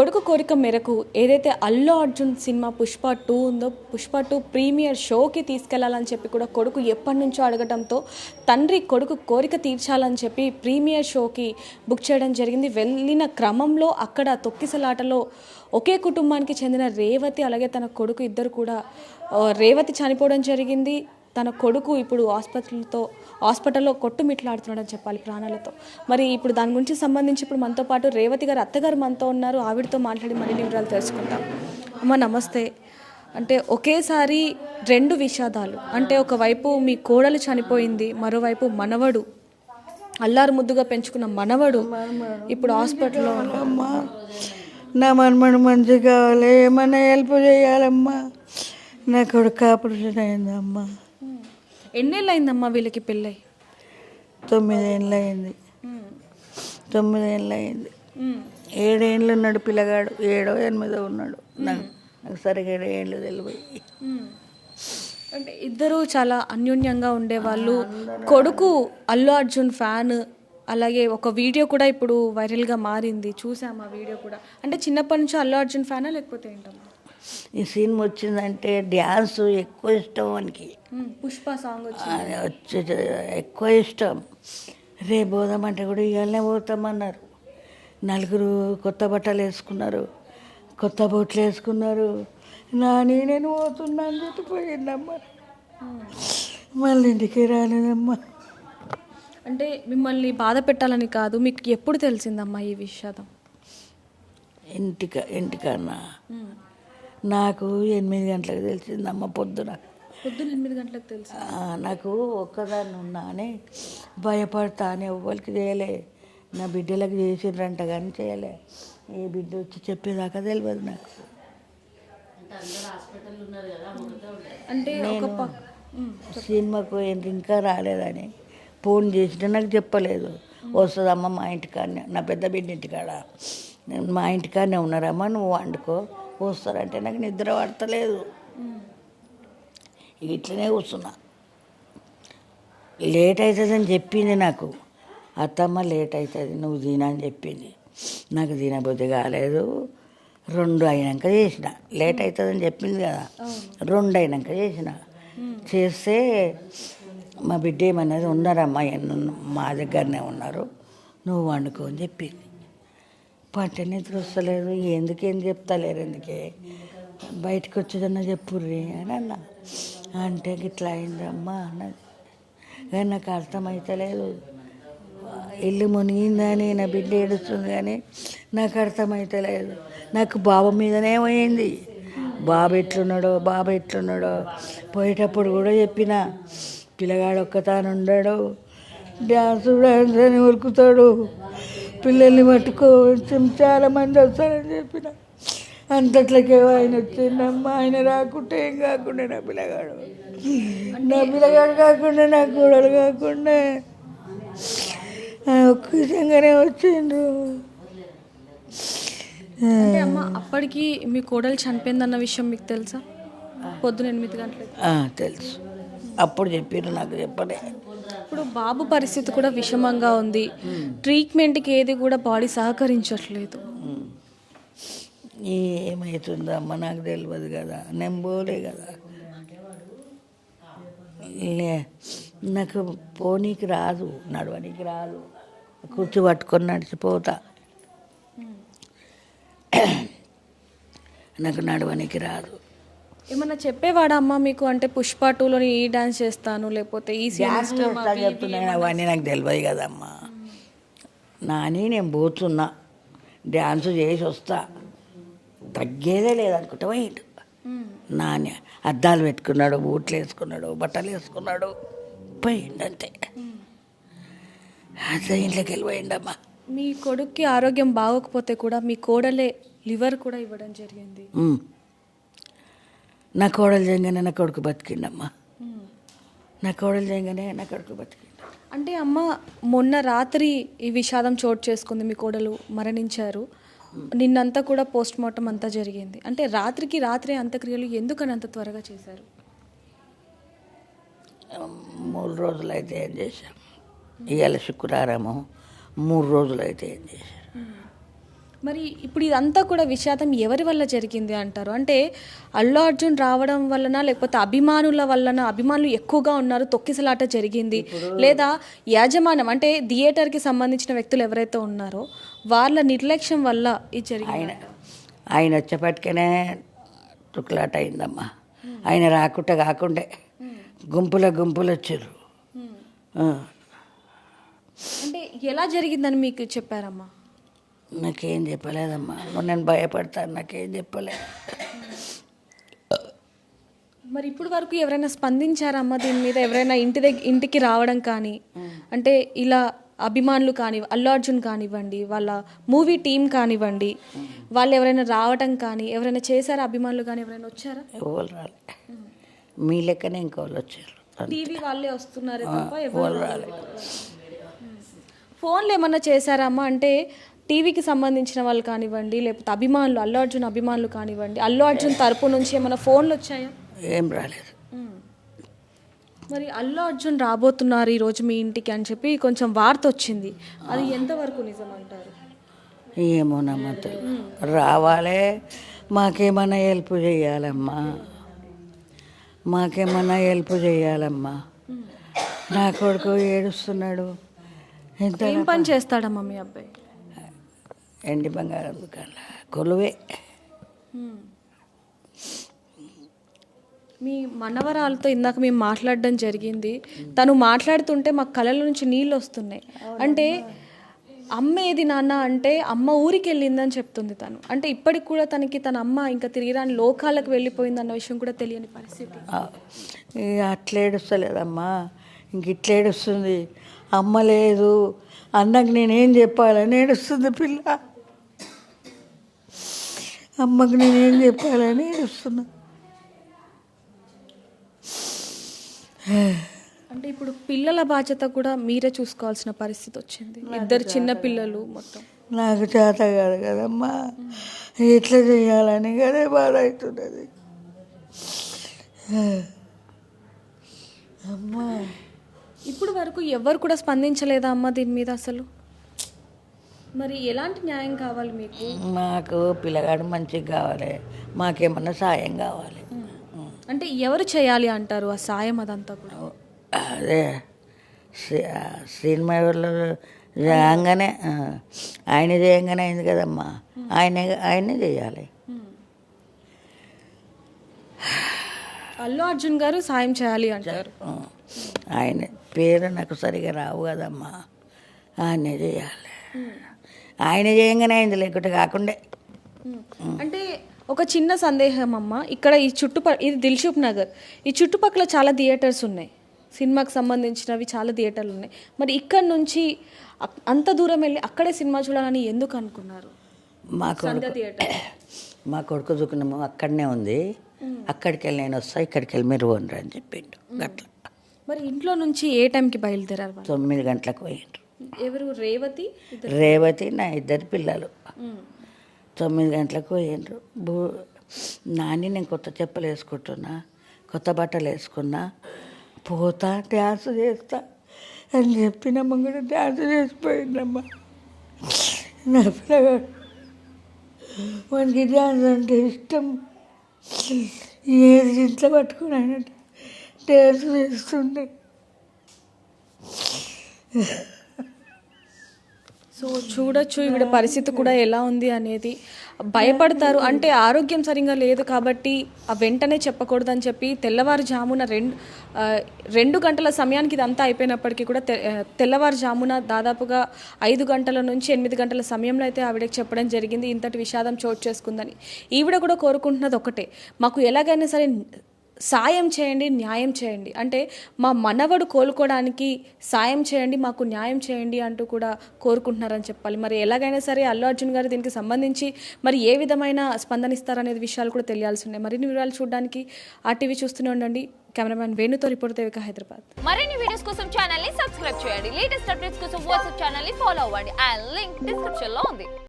కొడుకు కోరిక మేరకు ఏదైతే అల్లు అర్జున్ సినిమా పుష్ప 2 ఉందో పుష్ప 2 ప్రీమియర్ షోకి తీసుకెళ్లాలని చెప్పి కూడా కొడుకు ఎప్పటి నుంచో అడగడంతో తండ్రి కొడుకు కోరిక తీర్చాలని చెప్పి ప్రీమియర్ షోకి బుక్ చేయడం జరిగింది. వెళ్ళిన క్రమంలో అక్కడ తొక్కిసలాటలో ఒకే కుటుంబానికి చెందిన రేవతి అలాగే తన కొడుకు ఇద్దరు కూడా రేవతి చనిపోవడం జరిగింది. తన కొడుకు ఇప్పుడు హాస్పిటల్లో కొట్టుమిట్లాడుతున్నాడని చెప్పాలి ప్రాణాలతో. మరి ఇప్పుడు దాని గురించి సంబంధించి ఇప్పుడు మనతో పాటు రేవతి గారు అత్తగారు మనతో ఉన్నారు. ఆవిడతో మాట్లాడి మరిన్ని వివరాలు తెలుసుకుంటాం. అమ్మ నమస్తే. అంటే ఒకేసారి 2 విషాదాలు, అంటే ఒకవైపు మీ కోడలు చనిపోయింది, మరోవైపు మనవడు అల్లారు ముద్దుగా పెంచుకున్న మనవడు ఇప్పుడు హాస్పిటల్లో అమ్మా. నా మనమడు మంచిగా కావాలి, ఏమన్నా హెల్ప్ చేయాలమ్మా. నా కొడుకు ఆపరేషన్ అయిందమ్మా. ఎన్నేళ్ళు అయిందమ్మా వీళ్ళకి పెళ్ళై? 9 ఏళ్ళు అయింది. 9 ఏళ్ళు అయింది. 7 ఏళ్ళు ఉన్నాడు పిల్లగాడు, 7 8 ఉన్నాడు. నాకు సరిగా 7 ఏళ్ళు తెలివి. అంటే ఇద్దరు చాలా అన్యోన్యంగా ఉండేవాళ్ళు. కొడుకు అల్లు అర్జున్ ఫ్యాన్. అలాగే ఒక వీడియో కూడా ఇప్పుడు వైరల్గా మారింది, చూసాము ఆ వీడియో కూడా. అంటే చిన్నప్పటి నుంచి అల్లు అర్జున్ ఫ్యానా లేకపోతే ఏంటమ్మా? ఈ సినిమా వచ్చిందంటే డ్యాన్స్ ఎక్కువ ఇష్టం వానికి. పుష్ప సాంగ్ వచ్చి ఎక్కువ ఇష్టం. రేపు పోదామంటే కూడా ఇవాళనే పోతామన్నారు. 4 కొత్త బట్టలు వేసుకున్నారు, కొత్త బొట్లు వేసుకున్నారు. నేను పోతున్నా అని చెప్పి పోయిందమ్మా. మళ్ళీ ఇంటికి రాలేదమ్మా. అంటే మిమ్మల్ని బాధ పెట్టాలని కాదు, మీకు ఎప్పుడు తెలిసిందమ్మా ఈ విషాదం? ఇంటికన్నా నాకు 8 గంటలకు తెలిసిందమ్మ. పొద్దున 8 గంటలకు తెలుసు. నాకు ఒక్కదాన్ని ఉన్నా అని భయపడతా అని ఎవ్వరికి చేయలే. నా బిడ్డలకు చేసిండ్రంట కానీ చేయలే. ఏ బిడ్డ వచ్చి చెప్పేదాకా తెలియదు నాకు. అంటే సినిమాకు ఇంకా రాలేదని ఫోన్ చేసినా నాకు చెప్పలేదు. వస్తుందమ్మ మా ఇంటికాడనే, నా పెద్ద బిడ్డ ఇంటికాడ, మా ఇంటికాడనే ఉన్నారమ్మా, నువ్వు వండుకో వస్తారంటే నాకు నిద్ర పడతలేదు. ఇట్లనే కూర్చున్నా. లేట్ అవుతుందని చెప్పింది నాకు అత్తమ్మ, లేట్ అవుతుంది నువ్వు తినని చెప్పింది. నాకు తినబుద్ధి కాలేదు. 2 అయినాక చేసిన. లేట్ అవుతుందని చెప్పింది కదా, 2 అయినాక చేస్తే మా బిడ్డ ఏమన్నది, ఉన్నారమ్మా మా దగ్గరనే ఉన్నారు, నువ్వు వండుకో అని చెప్పింది. పంట నిద్ర వస్తలేదు, ఏం చెప్తలేరు, ఎందుకే బయటకు వచ్చేదన్నా చెప్పుర్రి అని అన్నా. అంటే ఇట్లా అయిందమ్మా అన్నది. కానీ నాకు అర్థమవుతలేదు. ఇల్లు మునిగిందని నా బిడ్డ ఏడుస్తుంది కానీ నాకు అర్థమవుతలేదు. నాకు బాబు మీదనే పోయింది. బాబు ఎట్లున్నాడో పోయేటప్పుడు కూడా చెప్పిన, పిల్లగాడు ఒక్కతాను ఉండడు, డ్యాన్స్ అని ఉరుకుతాడు, పిల్లల్ని పట్టుకో చాలామంది వస్తారని చెప్పిన. అంతట్లకే ఆయన వచ్చిందమ్మా. ఆయన రాకుంటే ఏం కాకుండా నా పిల్లగాడు కాకుండా నా కూడలు కాకుండా ఒక్క విధంగానే వచ్చిండ్రు. అంటే అమ్మ అప్పటికి మీ కోడలు చనిపోయిందన్న విషయం మీకు తెలుసా? పొద్దున 8 గంటలకు తెలుసు. అప్పుడు చెప్పారు, నాకు చెప్పలే. ఇప్పుడు బాబు పరిస్థితి కూడా విషమంగా ఉంది. ట్రీట్మెంట్కి ఏది కూడా బాడీ సహకరించట్లేదు. ఏమవుతుందో అమ్మ నాకు తెలియదు కదా, నేను పోలే కదా. నాకు పోనీకి రాదు, నడవనికి రాదు, కూర్చో పట్టుకొని నడిచిపోతా. నాకు నడవనికి రాదు. ఏమన్నా చెప్పేవాడా అమ్మ మీకు? అంటే పుష్ప 2లోని ఈ డాన్స్ చేస్తాను, లేకపోతే ఈ చెప్తున్నాను, అవన్నీ నాకు తెలియదు కదమ్మా. నేను పోతున్నా, డ్యాన్స్ చేసి వస్తా, తగ్గేదే లేదనుకుంటా. పోయిండు నాని, అద్దాలు పెట్టుకున్నాడు, బూట్లు వేసుకున్నాడు, బట్టలు వేసుకున్నాడు, పోయిండు అంతే. అదే ఇంట్లోకి వెళ్ళిపోయిండమ్మా. మీ కొడుక్కి ఆరోగ్యం బాగోకపోతే కూడా మీ కోడలే లివర్ కూడా ఇవ్వడం జరిగింది. నా కోడలు చేయగానే నా కొడుకు బతికిండమ్మా. నా కోడలు చేయగానే నా కొడుకు బతికిండు. అంటే అమ్మ మొన్న రాత్రి ఈ విషాదం చోటు చేసుకుంది, మీ కోడలు మరణించారు. నిన్నంతా కూడా పోస్ట్ మార్టం అంతా జరిగింది. అంటే రాత్రికి రాత్రే అంత్యక్రియలు ఎందుకని అంత త్వరగా చేశారు? 3 రోజులు అయితే ఏం చేశాం. ఇవాళ శుక్రవారము, 3 రోజులు అయితే ఏం చేశారు. మరి ఇప్పుడు ఇదంతా కూడా విషాదం ఎవరి వల్ల జరిగింది అంటారు? అంటే అల్లు అర్జున్ రావడం వలన, లేకపోతే అభిమానుల వలన, అభిమానులు ఎక్కువగా ఉన్నారు తొక్కిసలాట జరిగింది, లేదా యాజమాన్యం అంటే థియేటర్కి సంబంధించిన వ్యక్తులు ఎవరైతే ఉన్నారో వాళ్ళ నిర్లక్ష్యం వల్ల ఇది జరిగింది? ఆయన వచ్చేపటికనే తుక్లాట అయిందమ్మా. ఆయన రాకుండా కాకుండే గుంపులు వచ్చారు. అంటే ఎలా జరిగిందని మీకు చెప్పారమ్మా? నాకేం చెప్పలేదమ్మా. నేను భయపడతాను, నాకేం చెప్పలేదు. మరి ఇప్పుడు వరకు ఎవరైనా స్పందించారమ్మా దీని మీద? ఎవరైనా ఇంటికి రావడం కానీ, అంటే ఇలా అభిమానులు అల్లు అర్జున్ కానివ్వండి, వాళ్ళ మూవీ టీం కానివ్వండి, వాళ్ళు ఎవరైనా రావడం కానీ ఎవరైనా చేశారా? అభిమానులు కానీ ఎవరైనా వచ్చారా? ఎవరు రాలే. మీ లెక్కనే ఇంకోళ్ళు వచ్చారు. టీవీ వాళ్ళే వస్తున్నారు తప్ప ఎవరు రాలే. ఫోన్లు ఏమన్నా చేశారమ్మా? అంటే టీవీకి సంబంధించిన వాళ్ళు కానివ్వండి, లేకపోతే అభిమానులు, అల్లు అర్జున్ అభిమానులు కానివ్వండి, అల్లు అర్జున్ తరపు నుంచి ఏమైనా ఫోన్లు వచ్చాయా? ఏం రాలేదు. మరి అల్లు అర్జున్ రాబోతున్నారు ఈరోజు మీ ఇంటికి అని చెప్పి కొంచెం వార్త వచ్చింది, అది ఎంతవరకు నిజం అంటారు? ఏమో నమ్మతలు రావాలే. మాకేమన్నా హెల్ప్ చేయాలమ్మా, మాకేమన్నా హెల్ప్ చేయాలమ్మా. నా కొడుకు ఏడుస్తున్నాడు. ఏం పని చేస్తాడమ్మా మీ అబ్బాయి? ఎండి బంగారం దుకాణం కొలువే. మీ మనవరాలతో ఇందాక మేము మాట్లాడడం జరిగింది. తను మాట్లాడుతుంటే మా కళ్ళ నుంచి నీళ్ళు వస్తున్నాయి. అంటే అమ్మ ఏది నాన్న అంటే అమ్మ ఊరికి వెళ్ళిందని చెప్తుంది తను. అంటే ఇప్పటికి కూడా తనకి తన అమ్మ ఇంకా తిరిగి రాని లోకాలకు వెళ్ళిపోయింది అన్న విషయం కూడా తెలియని పరిస్థితి. అట్లా ఏడుస్తలేదమ్మా, ఇంక ఇట్లా ఏడుస్తుంది. అమ్మ లేదు, అన్నకు నేనేం చెప్పాలని ఏడుస్తుంది పిల్ల. అమ్మకు నేనేం చెప్పాలని ఏడుస్తున్నా. అంటే ఇప్పుడు పిల్లల బాధ్యత కూడా మీరే చూసుకోవాల్సిన పరిస్థితి వచ్చింది. ఇద్దరు చిన్న పిల్లలు మొత్తం. నాకు చేత కాదు కదమ్మా, ఎట్లా చేయాలని కదే బాధ అవుతున్నది అమ్మా. ఇప్పుడు వరకు ఎవరు కూడా స్పందించలేదా అమ్మ దీని మీద అసలు? మరి ఎలాంటి న్యాయం కావాలి మీకు? మాకు పిల్లగాడు మంచిగా కావాలి, మాకేమన్నా సాయం కావాలి. అంటే ఎవరు చేయాలి అంటారు ఆ సాయం? అదంతా కూడా అదే సినిమా వాళ్ళు చేయంగానే ఆయన చేయంగానే అయింది కదమ్మా, ఆయనే చేయాలి. అల్లు అర్జున్ గారు సాయం చేయాలి అంటారు. ఆయన పేరు నాకు సరిగా రావు కదమ్మా, ఆయనే చేయాలి. ఆయన చేయంగానే అయింది, లేకుంటే కాకుండా. అంటే ఒక చిన్న సందేహం అమ్మ, ఇక్కడ ఈ ఇది దిల్షుక్ నగర్, ఈ చుట్టుపక్కల చాలా థియేటర్స్ ఉన్నాయి, సినిమాకి సంబంధించినవి చాలా థియేటర్లు ఉన్నాయి. మరి ఇక్కడ నుంచి అంత దూరం వెళ్ళి అక్కడే సినిమా చూడాలని ఎందుకు అనుకున్నారు? మా కొడుకు దుకాణము అక్కడనే ఉంది, అక్కడికి వెళ్ళి నేను వస్తా, ఇక్కడికి వెళ్ళి మీరు పోండి అని చెప్పిండు. అట్లా. మరి ఇంట్లో నుంచి ఏ టైంకి బయలుదేరారు? 9 గంటలకు పోయిండ్రు. ఎవరు? రేవతి నా ఇద్దరు పిల్లలు 9 గంటలకు పోయిండ్రు. నాని నేను కొత్త చెప్పులు వేసుకుంటున్నా, కొత్త బట్టలు వేసుకున్నా, పోతా డ్యాన్స్ చేస్తా అని చెప్పినమ్మ కూడా డ్యాన్స్ చేసిపోయిందమ్మా. నా పిల్లగాడు వానికి డ్యాన్స్ అంటే ఇష్టం, ఏది ఇంట్లో పట్టుకుని ఆయన డ్యాన్స్ చేస్తుండే. సో చూడొచ్చు ఈవిడ పరిస్థితి కూడా ఎలా ఉంది అనేది. భయపడతారు అంటే ఆరోగ్యం సరిగా లేదు కాబట్టి వెంటనే చెప్పకూడదని చెప్పి తెల్లవారుజామున 2 గంటల సమయానికి ఇదంతా అయిపోయినప్పటికీ కూడా తెల్లవారుజామున దాదాపుగా 5 గంటల నుంచి 8 గంటల సమయంలో అయితే ఆవిడకి చెప్పడం జరిగింది ఇంతటి విషాదం చోటు చేసుకుందని. ఈవిడ కూడా కోరుకుంటున్నది ఒకటే, మాకు ఎలాగైనా సరే సాయం చేయండి, న్యాయం చేయండి, అంటే మా మనవడు కోలుకోవడానికి సాయం చేయండి, మాకు న్యాయం చేయండి అంటూ కూడా కోరుకుంటున్నారని చెప్పాలి. మరి ఎలాగైనా సరే అల్లు అర్జున్ గారు దీనికి సంబంధించి మరి ఏ విధమైన స్పందనిస్తారనేది విషయాలు కూడా తెలియాల్సి ఉన్నాయి. మరిన్ని వివరాలు చూడడానికి RTV చూస్తూనే ఉండండి. కెమెరామ్యాన్ వేణుతో రిపోర్ట్ దేవిక, హైదరాబాద్. మరిన్ని వీడియోస్ కోసం ఛానల్ ని సబ్స్క్రైబ్ చేయండి. లేటెస్ట్ అప్డేట్స్ కోసం వాట్సాప్ ఛానల్ ని ఫాలో అవ్వండి. ఆ లింక్ డిస్క్రిప్షన్ లో ఉంది.